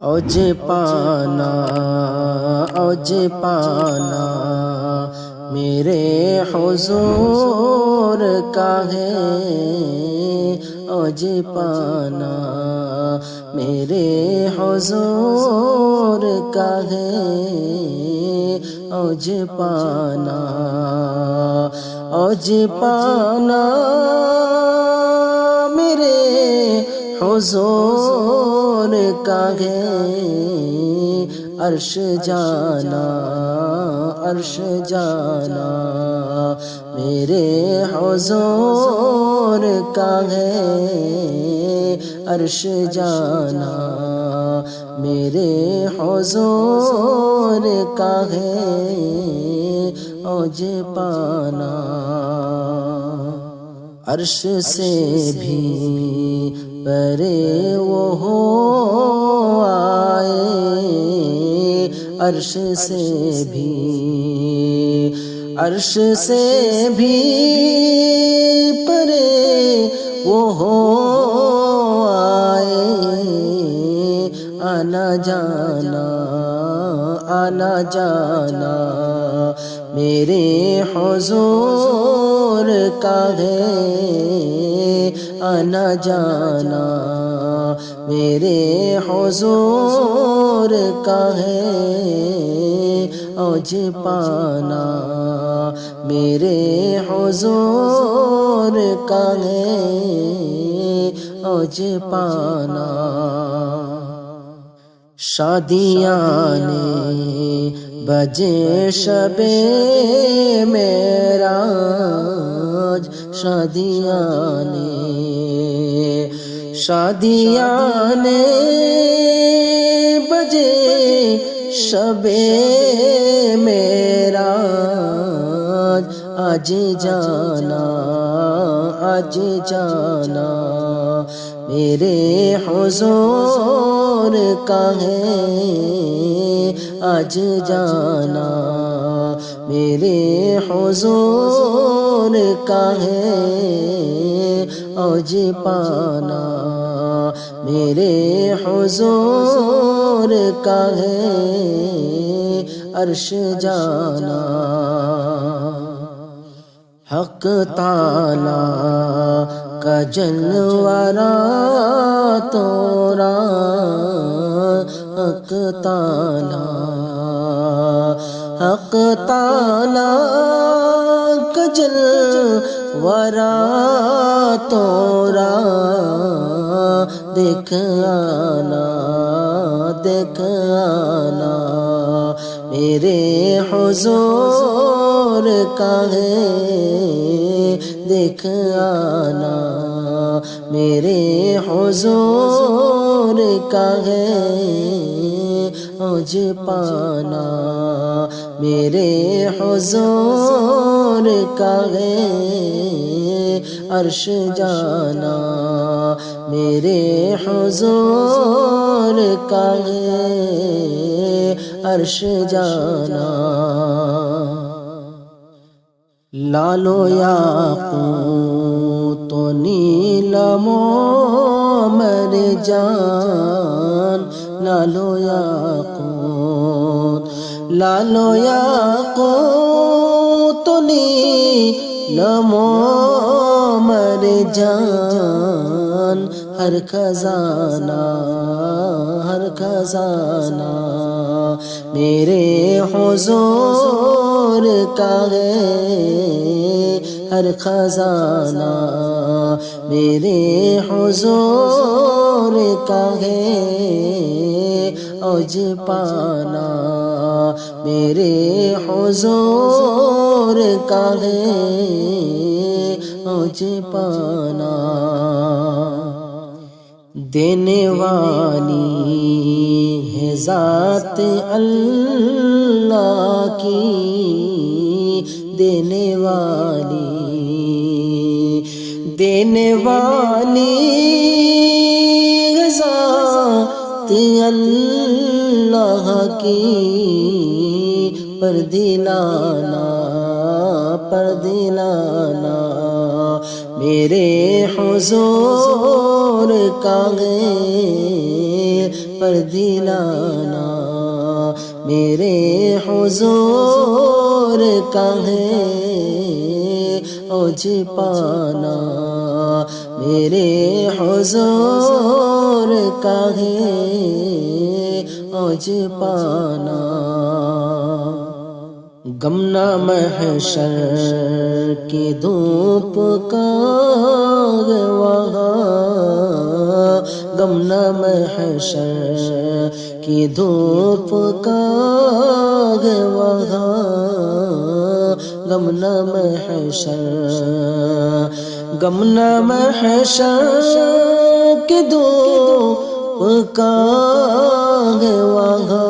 اوج پانا اوج پانا میرے حضور کا ہے، اوج پانا میرے حضور کا ہے، اوج پانا اوج پانا میرے حضور کا ہے، عرش جانا عرش جانا میرے حضور کا ہے، عرش جانا میرے حضور کا ہے، اوج پانا عرش سے بھی پرے وہ ہو آئے، عرش سے بھی پرے وہ ہو آئے، آنا جانا میرے حضور کا ہے، آنا جانا میرے حضور کا ہے، اوج پانا میرے حضور کا ہے، اوج پانا شادیاں نے بجے شب معراج، شادیاں نے بجے شب معراج، آج جانا میرے حضور کا ہے، آج جانا میرے حضور کا ہے، اوج پانا میرے حضور کا ہے، عرش جانا حق تعالی کا جلوہ راتوں رات، حق تعالی کا جلوہ راتوں رات، دیکھ آنا میرے حضور کا ہے، دیکھ آنا میرے حضور کا ہے، اوج پانا میرے حضور کا ہے، عرش جانا میرے حضور کا ہے، عرش جانا لالو یاقوت و نیلم و مرجان، لالو یاقوت و نیلم و مرجان، ہر خزانہ میرے حضور کا ہے، ہر خزانہ میرے حضور کا ہے، اوج پانا میرے حضور کا ہے، اوج پانا دینے والی ہے ذات اللہ کی، دینے والی ہے ذات اللہ کی، پر دلانا میرے حضور کا ہے، پر دلانا میرے حضور کا ہے اوج پانا میرے حضور کا ہے اوج پانا غم نہ محشر کی دھوپ کا وہاں غم نہ محشر کی دھوپ کا وہاں غم نہ محشر غم نہ محشر کی دھوپ کا وہاں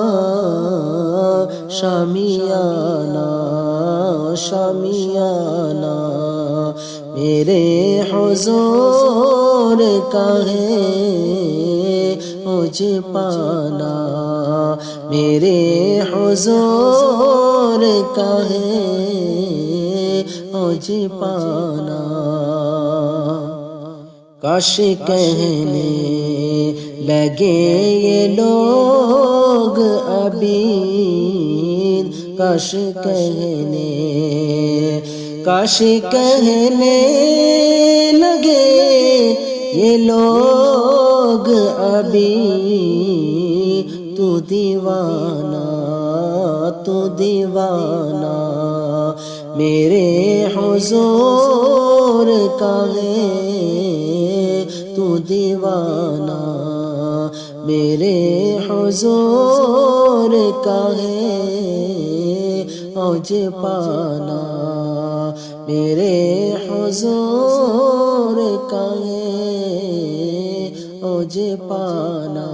شامیانہ شامیانہ میرے حضور کا ہے اوج پانا میرے حضور کا ہے اوج پانا کاش کہنے لگے یہ لوگ ابھی کاش کہنے لگے یہ لوگ ابھی تو دیوانہ میرے حضور کا ہے تو دیوانہ میرے حضور کا ہے اوج پانا میرے حضور کا ہے اوج پانا